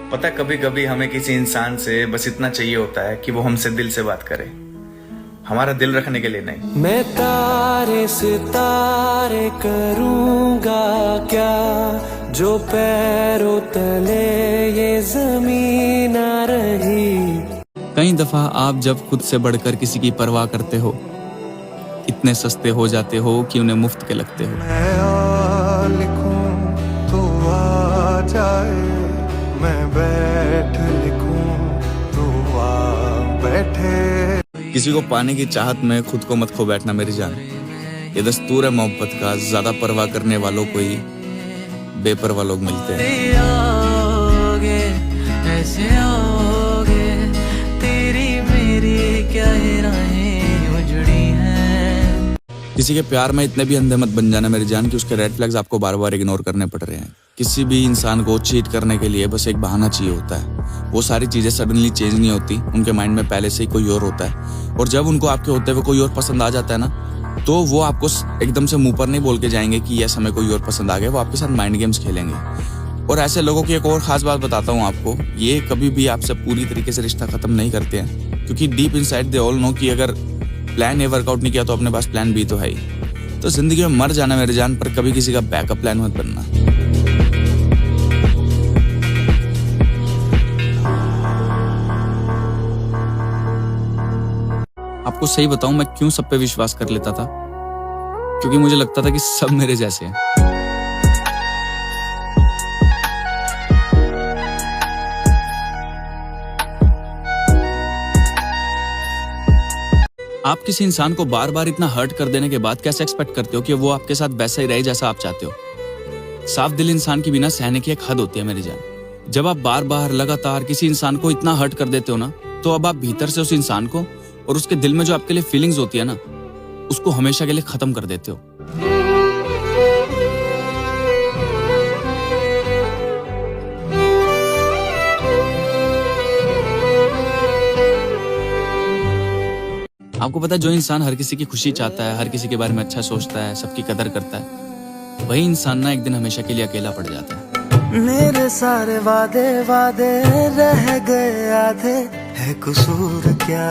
पता कभी कभी हमें किसी इंसान से बस इतना चाहिए होता है कि वो हमसे दिल से बात करे, हमारा दिल रखने के लिए नहीं। मैं तारे सितारे करूंगा क्या, जो पैरों तले ये जमीन ना रही। कई दफा आप जब खुद से बढ़कर किसी की परवाह करते हो, इतने सस्ते हो जाते हो कि उन्हें मुफ्त के लगते हो। मैं आ लिखूं तो आ जाए, मैं बैठ लिखूं तो आ बैठे। किसी को पाने की चाहत में खुद को मत खो बैठना मेरी जान, ये दस्तूर है मोहब्बत का। ज्यादा परवाह करने वालों को ही बेपरवाह लोग मिलते हैं। ऐसे आओगे, तेरी मेरी क्या राहें उजड़ी हैं। किसी के प्यार में इतने भी अंधे मत बन जाना मेरी जान कि उसके रेड फ्लैग्स आपको बार बार इग्नोर करने पड़ रहे हैं। किसी भी इंसान को चीट करने के लिए बस एक बहाना चाहिए होता है। वो सारी चीजें सडनली चेंज नहीं होती, उनके माइंड में पहले से ही कोई और होता है। और जब उनको आपके होते हुए कोई और पसंद आ जाता है ना, तो वो आपको एकदम से मुंह पर नहीं बोल के जाएंगे कि यस हमें कोई और पसंद आ गया। वो आपके साथ माइंड गेम्स खेलेंगे। और ऐसे लोगों की एक और खास बात बताता हूँ आपको, ये कभी भी आपसे पूरी तरीके से रिश्ता खत्म नहीं करते हैं, क्योंकि deep inside they all know कि अगर प्लान ए वर्कआउट नहीं किया तो अपने पास प्लान बी तो है ही। तो जिंदगी में मर जाना मेरे जान, पर कभी किसी का बैकअप प्लान मत बनना। आपको सही बताऊं, मैं क्यों सब पे विश्वास कर लेता था, क्योंकि मुझे लगता था कि सब मेरे जैसे हैं। आप किसी इंसान को बार बार इतना हर्ट कर देने के बाद कैसे एक्सपेक्ट करते हो कि वो आपके साथ वैसा ही रहे जैसा आप चाहते हो। साफ दिल इंसान की बिना सहने की एक हद होती है मेरी जान। जब आप बार बार लगातार किसी इंसान को इतना हर्ट कर देते हो ना, तो अब आप भीतर से उस इंसान को और उसके दिल में जो आपके लिए फीलिंग्स होती है ना, उसको हमेशा के लिए खत्म कर देते हो। आपको पता है, जो इंसान हर किसी की खुशी चाहता है, हर किसी के बारे में अच्छा सोचता है, सबकी कदर करता है, वही इंसान ना एक दिन हमेशा के लिए अकेला पड़ जाता है। मेरे सारे वादे वादे रह गए आधे, है कसूर क्या,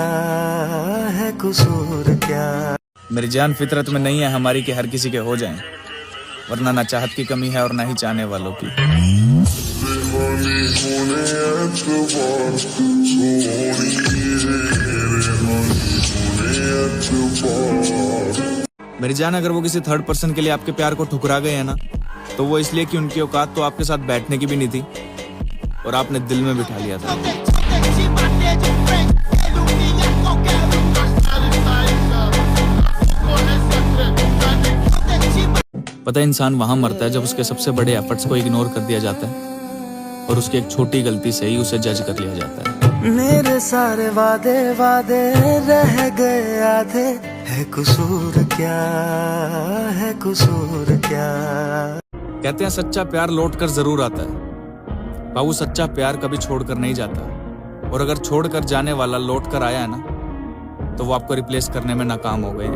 है कसूर क्या। मेरी जान फितरत में नहीं है हमारी कि हर किसी के हो जाएं, वरना ना चाहत की कमी है और ना ही चाहने वालों की। मेरी जान, अगर वो किसी थर्ड पर्सन के लिए आपके प्यार को ठुकरा गए हैं ना, तो वो इसलिए कि उनकी औकात तो आपके साथ बैठने की भी नहीं थी और आपने दिल में बिठा लिया था। पता है, इंसान वहां मरता है जब उसके सबसे बड़े एफर्ट्स को इग्नोर कर दिया जाता है और उसकी एक छोटी गलती से ही उसे जज कर लिया जाता है। मेरे सारे वादे वादे रह गए आधे, है कसूर क्या, है कसूर क्या। कहते हैं सच्चा प्यार लौट कर जरूर आता है, बाबू सच्चा प्यार कभी छोड़कर नहीं जाता। और अगर छोड़कर जाने वाला लौट कर आया है ना, तो वो आपको रिप्लेस करने में नाकाम हो गए हैं।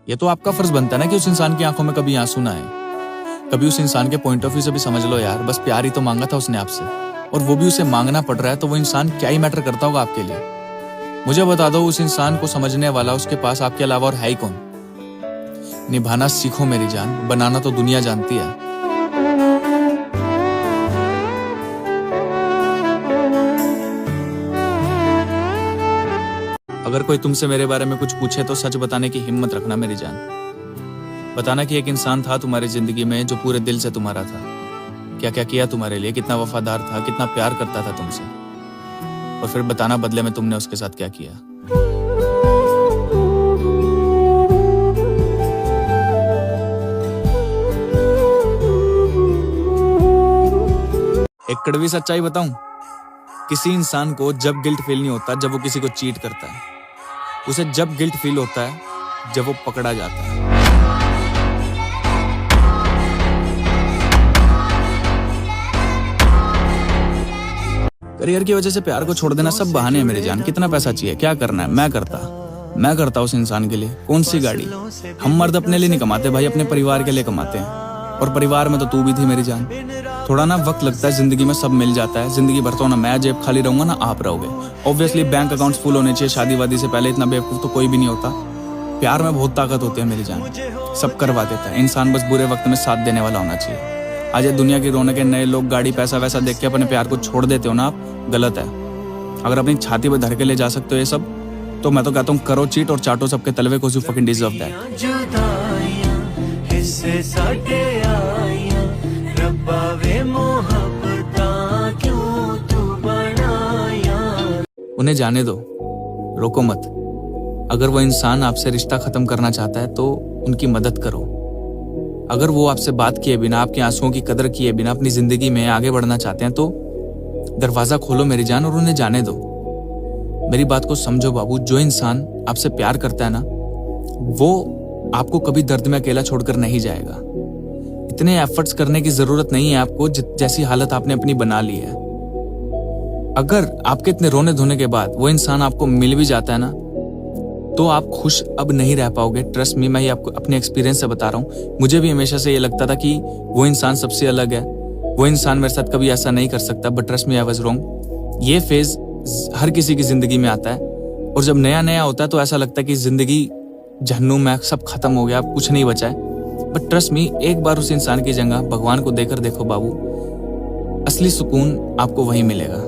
ये तो आपका फर्ज बनता है ना कि उस इंसान की आंखों में कभी आंसू ना आए, कभी उस इंसान के पॉइंट ऑफ व्यू से भी समझ लो यार, बस प्यार ही तो मांगा था उसने आपसे, और वो भी उसे मांगना पड़ रहा है, तो वो इंसान क्या ही मैटर करता होगा आपके लिए। मुझे बता दो, उस इंसान को समझने वाला उसके पास आपके अलावा और है ही कौन। निभाना सीखो मेरी जान, बनाना तो दुनिया जानती है। अगर कोई तुमसे मेरे बारे में कुछ पूछे तो सच बताने की हिम्मत रखना मेरी जान। बताना कि एक इंसान था तुम्हारी जिंदगी में जो पूरे दिल से तुम्हारा था, क्या क्या किया तुम्हारे लिए, कितना वफादार था, कितना प्यार करता था तुमसे, और फिर बताना बदले में तुमने उसके साथ क्या किया। एक कड़वी सच्चाई बताऊं, किसी इंसान को जब गिल्ट फील नहीं होता जब वो किसी को चीट करता है, उसे जब गिल्ट फील होता है जब वो पकड़ा जाता है। करियर की वजह से प्यार को छोड़ देना सब बहाने हैं मेरे जान। कितना पैसा चाहिए, क्या करना है, मैं करता। मैं करता उस इंसान के लिए। कौन सी गाड़ी? हम मर्द अपने लिए नहीं कमाते भाई, अपने परिवार के लिए कमाते हैं। और परिवार में तो तू भी थी मेरी जान। थोड़ा ना वक्त लगता है, जिंदगी में सब मिल जाता है। जिंदगी भर तो ना मैं जेब खाली रहूंगा ना आप रहोगे। ऑब्वियसली बैंक अकाउंट्स फुल होने चाहिए, शादी वादी से पहले इतना बेवकूफ तो कोई भी नहीं होता। प्यार में बहुत ताकत होती है मेरी जान, सब करवा देता है। इंसान बस बुरे वक्त में साथ देने वाला होना चाहिए। आज ये दुनिया की रौनक है, नए लोग गाड़ी पैसा वैसा देख के अपने प्यार को छोड़ देते हो ना आप, गलत है। अगर अपनी छाती पर धर के ले जा सकते हो ये सब, तो मैं तो कहता हूँ करो चीट और चाटो सबके तलवे को, यू फकिंग डिजर्व दैट। जुदाइयां हिस्से साडे आइयां, रब्बा वे मोहब्बतां क्यों तू बनाया। उन्हें जाने दो, रोको मत। अगर वो इंसान आपसे रिश्ता खत्म करना चाहता है तो उनकी मदद करो। अगर वो आपसे बात किए बिना, आपके आंसुओं की कदर किए बिना अपनी जिंदगी में आगे बढ़ना चाहते हैं तो दरवाजा खोलो मेरी जान और उन्हें जाने दो। मेरी बात को समझो बाबू, जो इंसान आपसे प्यार करता है ना, वो आपको कभी दर्द में अकेला छोड़कर नहीं जाएगा। इतने एफर्ट्स करने की जरूरत नहीं है आपको जैसी हालत आपने अपनी बना ली है। अगर आपके इतने रोने धोने के बाद वो इंसान आपको मिल भी जाता है ना, तो आप खुश अब नहीं रह पाओगे। ट्रस्ट मी, मैं ये आपको अपने एक्सपीरियंस से बता रहा हूँ। मुझे भी हमेशा से ये लगता था कि वो इंसान सबसे अलग है, वो इंसान मेरे साथ कभी ऐसा नहीं कर सकता, but trust me I was wrong. ये फेज हर किसी की जिंदगी में आता है, और जब नया नया होता है तो ऐसा लगता है कि जिंदगी जहन्नुम में, सब खत्म हो गया, अब कुछ नहीं बचा है। बट ट्रस्ट मी, एक बार उस इंसान की जगह भगवान को देकर देखो बाबू, असली सुकून आपको वहीं मिलेगा।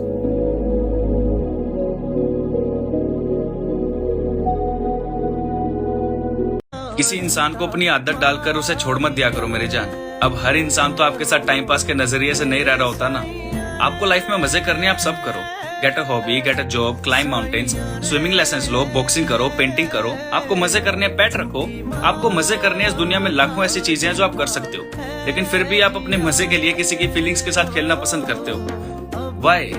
किसी इंसान को अपनी आदत डालकर उसे छोड़ मत दिया करो मेरी जान। अब हर इंसान तो आपके साथ टाइम पास के नजरिए से नहीं रह रहा होता ना। आपको लाइफ में मजे करने, आप सब करो। Get a hobby, get a job, climb mountains, swimming lessons low, boxing करो, पेंटिंग करो। आपको मजे करने हैं, पेट रखो। आपको मजे करने हैं। इस दुनिया में लाखों ऐसी चीजें हैं जो आप कर सकते हो, लेकिन फिर भी आप अपने मजे के लिए किसी की फीलिंग्स के साथ खेलना पसंद करते हो। वाई?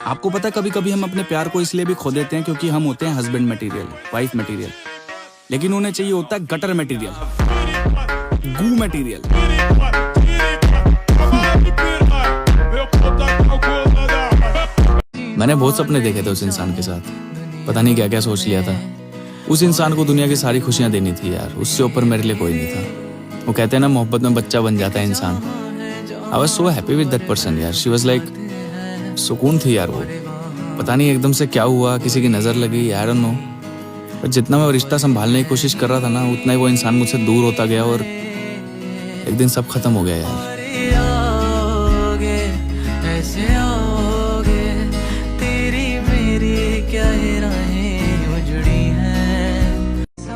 आपको पता है कभी कभी हम अपने प्यार को इसलिए भी खो देते हैं क्योंकि हम होते हैं हस्बैंड मटेरियल, वाइफ मटेरियल, लेकिन उन्हें चाहिए होता है गटर मटेरियल, गू मटेरियल। मैंने बहुत सपने देखे थे उस इंसान के साथ, पता नहीं क्या क्या सोच लिया था। उस इंसान को दुनिया की सारी खुशियां देनी थी यार, उससे ऊपर मेरे लिए कोई नहीं था। वो कहते हैं ना, मोहब्बत में बच्चा बन जाता है इंसान। I was so happy with that person यार। शी वाज लाइक, सुकून थी यार वो। पता नहीं एकदम से क्या हुआ, किसी की नजर लगी, आई डोंट नो। पर जितना मैं रिश्ता संभालने की कोशिश कर रहा था ना, उतना ही वो इंसान मुझसे दूर होता गया और एक दिन सब खत्म हो गया यार।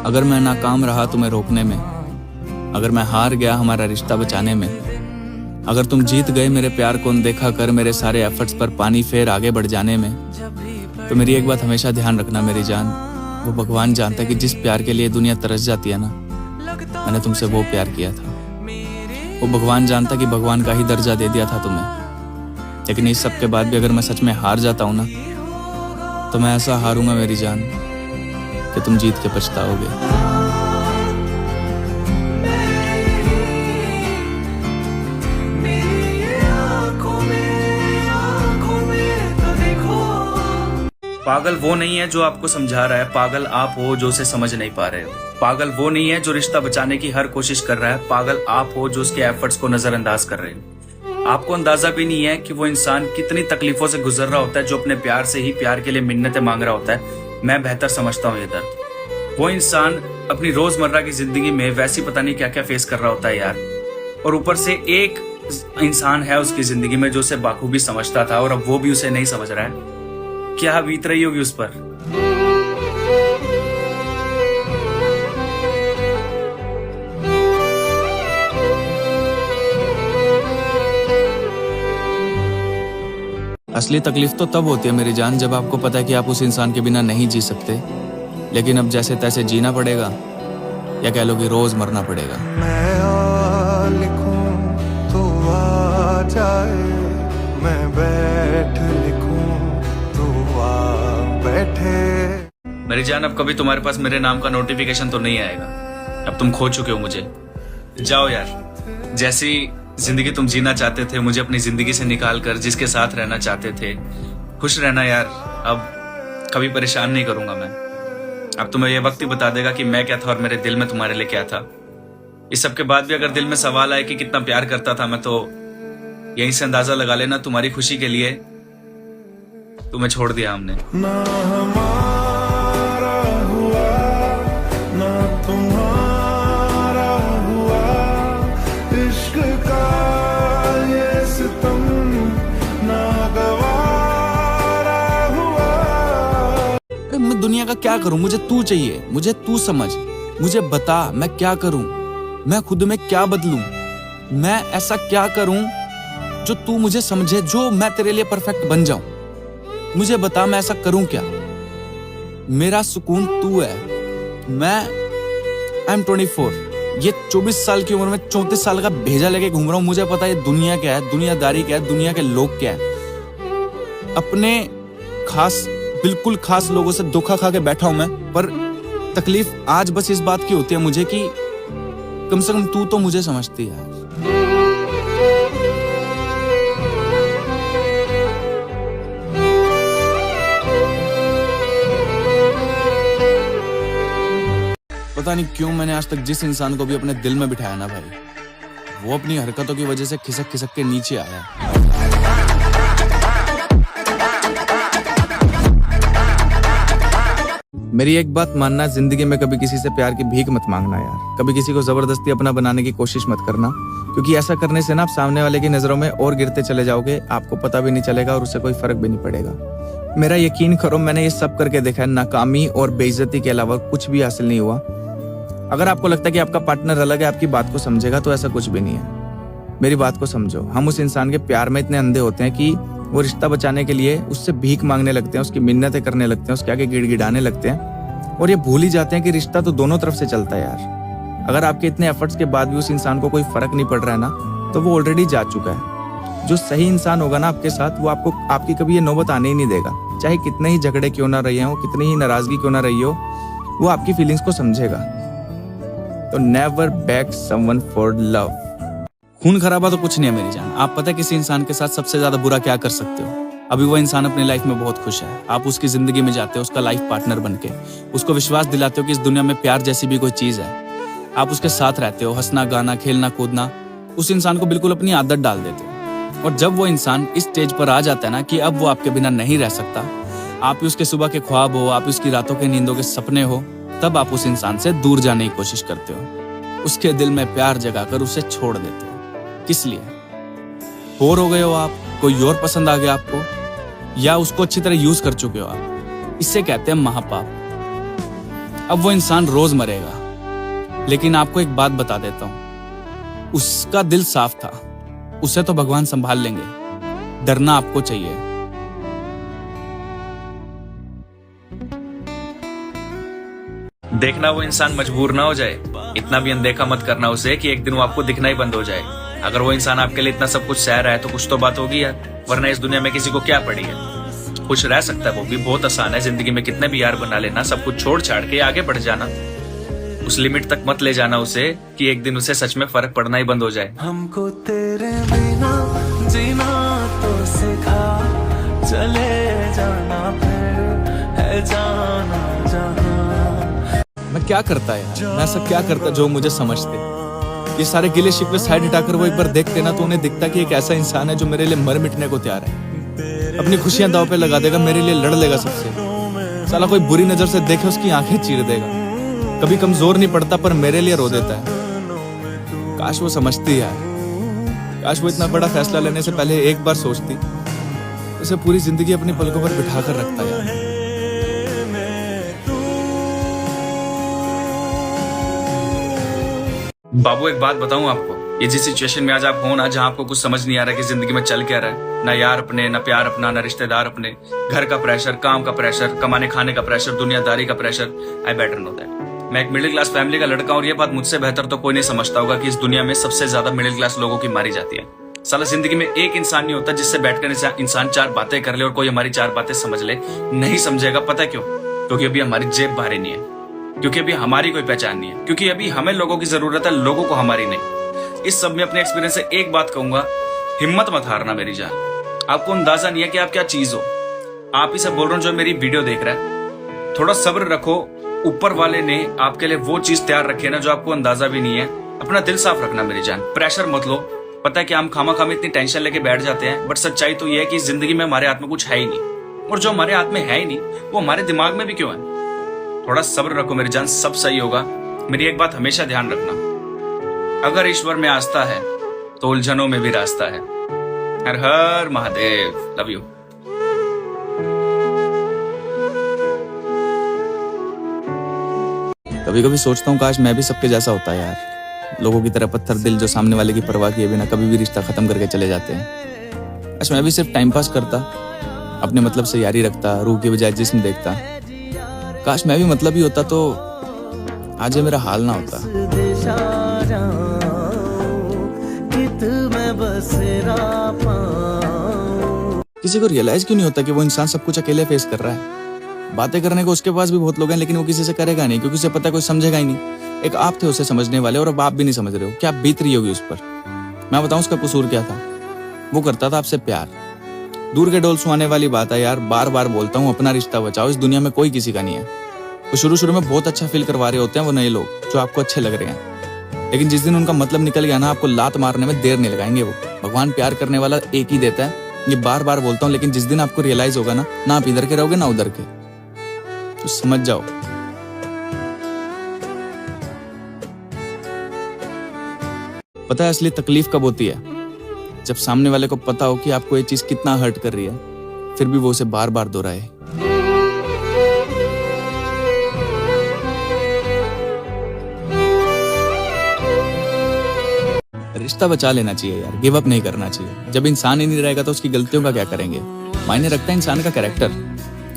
अगर मैं नाकाम रहा तुम्हें रोकने में, अगर मैं हार गया हमारा रिश्ता बचाने में, अगर तुम जीत गए मेरे प्यार को अनदेखा कर मेरे सारे एफर्ट्स पर पानी फेर आगे बढ़ जाने में, तो मेरी एक बात हमेशा ध्यान रखना मेरी जान, वो भगवान जानता है कि जिस प्यार के लिए दुनिया तरस जाती है ना, मैंने तुमसे वो प्यार किया था। वो भगवान जानता कि भगवान का ही दर्जा दे दिया था तुम्हें। लेकिन इस सब के बाद भी अगर मैं सच में हार जाता हूँ ना, तो मैं ऐसा हारूंगा मेरी जान कि तुम जीत के पछताओगे। पागल वो नहीं है जो आपको समझा रहा है, पागल आप हो जो उसे समझ नहीं पा रहे हो। पागल वो नहीं है जो रिश्ता बचाने की हर कोशिश कर रहा है, पागल आप हो जो उसके एफर्ट्स को नजरअंदाज कर रहे हो। आपको अंदाजा भी नहीं है कि वो इंसान कितनी तकलीफों से गुजर रहा होता है, जो अपने प्यार से ही प्यार के लिए मिन्नतें मांग रहा होता है। मैं बेहतर समझता हूँ ये दर्द। वो इंसान अपनी रोजमर्रा की जिंदगी में वैसी पता नहीं क्या क्या फेस कर रहा होता है यार, और ऊपर से एक इंसान है उसकी जिंदगी में जो उसे बाखूबी समझता था, और अब वो भी उसे नहीं समझ रहा है। क्या बीत रही होगी उस पर। असली तकलीफ तो तब होती है मेरी जान, जब आपको पता है कि आप उस इंसान के बिना नहीं जी सकते, लेकिन अब जैसे तैसे जीना पड़ेगा, या कह लो कि रोज मरना पड़ेगा। मैं आ लिखूं तो आ जाए, मैं बैठ लिखूं तो आ बैठे। मेरी जान, अब कभी तुम्हारे पास मेरे नाम का नोटिफिकेशन तो नहीं आएगा। अब तुम खो चुके हो मुझे। जाओ यार, जैसी जिंदगी तुम जीना चाहते थे, मुझे अपनी जिंदगी से निकाल कर जिसके साथ रहना चाहते थे। खुश रहना यार, अब कभी परेशान नहीं करूंगा मैं। अब तुम्हें ये वक्त ही बता देगा कि मैं क्या था और मेरे दिल में तुम्हारे लिए क्या था। इस सब के बाद भी अगर दिल में सवाल आए कि कितना प्यार करता था मैं, तो यहीं से अंदाजा लगा लेना, तुम्हारी खुशी के लिए तुम्हें छोड़ दिया हमने। ना हमारा हुआ ना तुम्हारा हुआ, इश्क का ये सितम ना गवारा हुआ। मैं दुनिया का क्या करूं? मुझे तू चाहिए, मुझे तू समझ, मुझे बता मैं क्या करूं, मैं खुद में क्या बदलूं, मैं ऐसा क्या करूं जो तू मुझे समझे, जो मैं तेरे लिए परफेक्ट बन जाऊं। मुझे बता मैं ऐसा करूं क्या? मेरा सुकून तू है। मैं आई एम 24, ये 24 साल की उम्र में 34 साल का भेजा लेके घूम रहा हूं। मुझे पता है दुनिया क्या है, दुनियादारी क्या है, दुनिया के लोग क्या है। अपने खास, बिल्कुल खास लोगों से धोखा खा के बैठा हूं मैं, पर तकलीफ आज बस इस बात की होती है मुझे कि कम से कम तू तो मुझे समझती है। पता नहीं क्यों मैंने आज तक जिस इंसान को भी अपने दिल में बिठाया ना भाई, वो अपनी हरकतों की वजह से खिसक खिसक के नीचे आया। मेरी एक बात मानना, जिंदगी में कभी किसी से प्यार की भीख मत मांगना यार। कभी किसी को जबरदस्ती अपना बनाने की कोशिश मत करना, क्योंकि ऐसा करने से ना आप सामने वाले की नजरों में और गिरते चले जाओगे, आपको पता भी नहीं चलेगा और उससे कोई फर्क भी नहीं पड़ेगा। मेरा यकीन करो, मैंने ये सब करके देखा है, नाकामी और बेइज्जती के अलावा कुछ भी हासिल नहीं हुआ। अगर आपको लगता है कि आपका पार्टनर अलग है, आपकी बात को समझेगा, तो ऐसा कुछ भी नहीं है। मेरी बात को समझो। हम उस इंसान के प्यार में इतने अंधे होते हैं कि वो रिश्ता बचाने के लिए उससे भीख मांगने लगते हैं, उसकी मिन्नतें करने लगते हैं, उसके आगे गिड़गिड़ाने लगते हैं, और ये भूल ही जाते हैं कि रिश्ता तो दोनों तरफ से चलता है यार। अगर आपके इतने एफर्ट्स के बाद भी उस इंसान को कोई फर्क नहीं पड़ रहा है ना, तो वो ऑलरेडी जा चुका है। जो सही इंसान होगा ना आपके साथ, वो आपको आपकी कभी ये नौबत आने ही नहीं देगा। चाहे कितने ही झगड़े क्यों ना रहे हो, कितनी ही नाराजगी क्यों ना रही हो, वो आपकी फीलिंग्स को समझेगा। तो never back someone for love. खून खराबा तो कुछ नहीं है मेरी जान। आप पता है किसी इंसान के साथ सबसे ज्यादा बुरा क्या कर सकते हो? अभी वो इंसान अपनी लाइफ में बहुत खुश है, आप उसकी जिंदगी में जाते हो उसका लाइफ पार्टनर बनके, उसको विश्वास दिलाते हो कि इस दुनिया में प्यार जैसी भी कोई चीज है। आप उसके साथ रहते हो, हंसना गाना खेलना कूदना, उस इंसान को बिल्कुल अपनी आदत डाल देते हो। और जब वो इंसान इस स्टेज पर आ जाता है ना कि अब वो आपके बिना नहीं रह सकता, आप ही उसके सुबह के ख्वाब हो, आप उसकी रातों के नींदों के सपने हो, तब आप उस इंसान से दूर जाने की कोशिश करते हो। उसके दिल में प्यार जगाकर उसे छोड़ देते हो। किस लिए? बोर हो गए हो आप, कोई और पसंद आ गया आपको, या उसको अच्छी तरह यूज कर चुके हो आप। इससे कहते हैं महापाप। अब वो इंसान रोज मरेगा, लेकिन आपको एक बात बता देता हूं, उसका दिल साफ था, उसे तो भगवान संभाल लेंगे। डरना आपको चाहिए। देखना वो इंसान मजबूर ना हो जाए, इतना भी अनदेखा मत करना उसे कि एक दिन वो आपको दिखना ही बंद हो जाए। अगर वो इंसान आपके लिए इतना सब कुछ सह रहा है तो कुछ तो बात होगी यार, वरना इस दुनिया में किसी को क्या पड़ी है। खुश रह सकता है वो भी, बहुत आसान है। जिंदगी में कितने भी यार बना लेना, सब कुछ छोड़ छाड़ के आगे बढ़ जाना। उस लिमिट तक मत ले जाना उसे कि एक दिन उसे सच में फर्क पड़ना ही बंद हो जाए। हमको तेरे बिना जीना तो सिखा, चले जाना फिर है जाना जहां। मैं क्या करता यार, मैं ऐसा क्या करता जो मुझे समझते। ये सारे गिले शिकवे साइड हटाकर वो एक बार देखते ना, तो उन्हें दिखता कि एक ऐसा इंसान है जो मेरे लिए मर मिटने को तैयार है, अपनी खुशियां दांव पे लगा देगा, मेरे लिए लड़ लेगा सबसे। साला कोई बुरी नजर से देखे उसकी आंखें चीर देगा। कभी कमजोर नहीं पड़ता पर मेरे लिए रो देता है। काश वो समझती यार, काश वो इतना बड़ा फैसला लेने से पहले एक बार सोचती, उसे पूरी जिंदगी अपनी पलकों पर बिठा कर रखता यार। बाबू एक बात बताऊं आपको, ये जिस सिचुएशन में आज आप हो ना, जहां आपको कुछ समझ नहीं आ रहा कि जिंदगी में चल क्या रहा है, ना यार अपने, ना प्यार अपना, ना रिश्तेदार अपने, घर का प्रेशर, काम का प्रेशर, कमाने खाने का प्रेशर, दुनियादारी का pressure, I better know that. मैं एक मिडिल क्लास फैमिली का लड़का हूं और ये बात मुझसे बेहतर तो कोई नहीं समझता होगा कि इस दुनिया में सबसे ज्यादा मिडिल क्लास लोगों की मारी जाती है। साला जिंदगी में एक इंसान नहीं होता जिससे बैठकर इंसान चार बातें कर ले और कोई हमारी चार बातें समझ ले। नहीं समझेगा, पता क्यों? क्योंकि अभी हमारी जेब भारी नहीं है, क्योंकि अभी हमारी कोई पहचान नहीं है, क्योंकि अभी हमें लोगों की जरूरत है, लोगों को हमारी नहीं। इस सब में अपने एक्सपीरियंस से एक बात कहूंगा, हिम्मत मत हारना मेरी जान। आपको अंदाजा नहीं है कि आप क्या चीज हो। आप ही सब बोल रहे हो जो मेरी वीडियो देख रहा है, थोड़ा सब्र रखो। ऊपर वाले ने आपके लिए वो चीज तैयार रखी है ना जो आपको अंदाजा भी नहीं है। अपना दिल साफ रखना मेरी जान, प्रेशर मत लो। पता है कि हम खामा खामा इतनी टेंशन लेके बैठ जाते हैं, बट सच्चाई तो ये है कि जिंदगी में हमारे हाथ में कुछ है ही नहीं, और जो हमारे हाथ में है ही नहीं वो हमारे दिमाग में भी क्यों है। थोड़ा सब्र रखो मेरी जान, सब सही होगा। मेरी एक बात हमेशा ध्यान रखना, अगर ईश्वर में आस्था है तो उलझनों में भी रास्ता है। हर हर महादेव, लव यू। कभी कभी सोचता हूँ काश मैं भी सबके जैसा होता यार, लोगों की तरह पत्थर दिल जो सामने वाले की परवाह किए बिना कभी भी रिश्ता खत्म करके चले जाते हैं। काश मैं भी सिर्फ टाइम पास करता, अपने मतलब से यारी रखता, रूह की बजाय जिस्म देखता। काश मैं भी मतलब ही होता तो आज ये मेरा हाल ना होता। किसी को रियलाइज क्यों नहीं होता कि वो इंसान सब कुछ अकेले फेस कर रहा है। बातें करने को उसके पास भी बहुत लोग हैं, लेकिन वो किसी से करेगा नहीं क्योंकि उसे पता है कोई समझेगा ही नहीं। एक आप थे उसे समझने वाले और अब आप भी नहीं समझ रहे हो। क्या बीत रही होगी उस पर। मैं बताऊं उसका कसूर क्या था। वो करता था आपसे प्यार। दूर के डोल सुहाने वाली बात है यार, बार बार बोलता हूँ अपना रिश्ता बचाओ, इस दुनिया में कोई किसी का नहीं है। तो शुरू में बहुत अच्छा फील करवा रहे होते हैं वो नए लोग जो आपको अच्छे लग रहे हैं, लेकिन जिस दिन उनका मतलब निकल गया ना, आपको लात मारने में देर नहीं लगाएंगे वो। भगवान प्यार करने वाला एक ही देता है, ये बार बार बोलता हूँ, लेकिन जिस दिन आपको रियलाइज होगा ना आप इधर के रहोगे ना उधर के, तो समझ जाओ। पता है असली तकलीफ कब होती है? जब सामने वाले को पता हो कि आपको ये चीज कितना हर्ट कर रही है, फिर भी वो उसे बार बार दोहराए। रिश्ता बचा लेना चाहिए यार, गिव अप नहीं करना चाहिए। जब इंसान ही नहीं रहेगा तो उसकी गलतियों का क्या करेंगे। मायने रखता है इंसान का कैरेक्टर।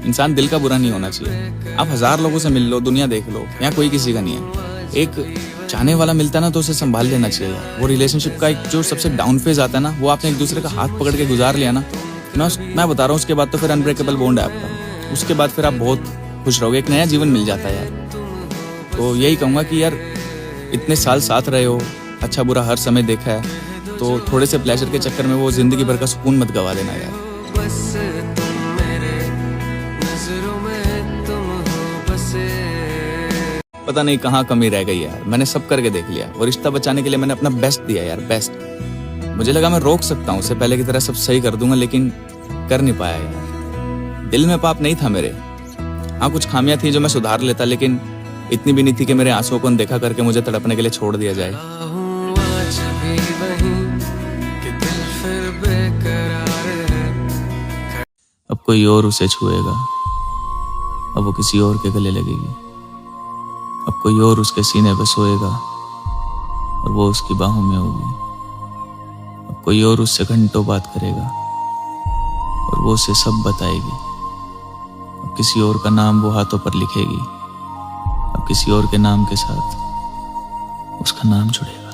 इंसान दिल का बुरा नहीं होना चाहिए। आप 1000 लोगों से मिल लो, दुनिया देख लो, यहाँ कोई किसी का नहीं है। एक चाहने वाला मिलता ना तो उसे संभाल लेना चाहिए यार। वो रिलेशनशिप का एक जो सबसे डाउन फेज आता है ना, वो आपने एक दूसरे का हाथ पकड़ के गुजार लिया ना, मैं बता रहा हूँ उसके बाद तो फिर अनब्रेकेबल बॉन्ड है आपका। उसके बाद फिर आप बहुत खुश रहोगे, एक नया जीवन मिल जाता है यार। तो यही कहूँगा कि यार इतने साल साथ रहे हो, अच्छा बुरा हर समय देखा है, तो थोड़े से प्लेजर के चक्कर में वो जिंदगी भर का सुकून मत गवा देना यार। पता नहीं कहाँ कमी रह गई यार, मैंने सब करके देख लिया। वो रिश्ता बचाने के लिए मैंने अपना बेस्ट दिया यार, बेस्ट। मुझे लगा मैं रोक सकता हूँ उसे, पहले की तरह सब सही कर दूंगा, लेकिन कर नहीं पाया यार। दिल में पाप नहीं था मेरे। हाँ कुछ खामियां थी जो मैं सुधार लेता, लेकिन इतनी भी नहीं थी कि मेरे आंसुओं को देखा करके मुझे तड़पने के लिए छोड़ दिया जाए। अब कोई और उसे छुएगा, अब वो किसी और के गले लगेगी। अब कोई और उसके सीने पे सोएगा और वो उसकी बाहों में होगी। अब कोई और उससे घंटों बात करेगा और वो उसे सब बताएगी। अब किसी और का नाम वो हाथों पर लिखेगी, अब किसी और के नाम के साथ उसका नाम जुड़ेगा।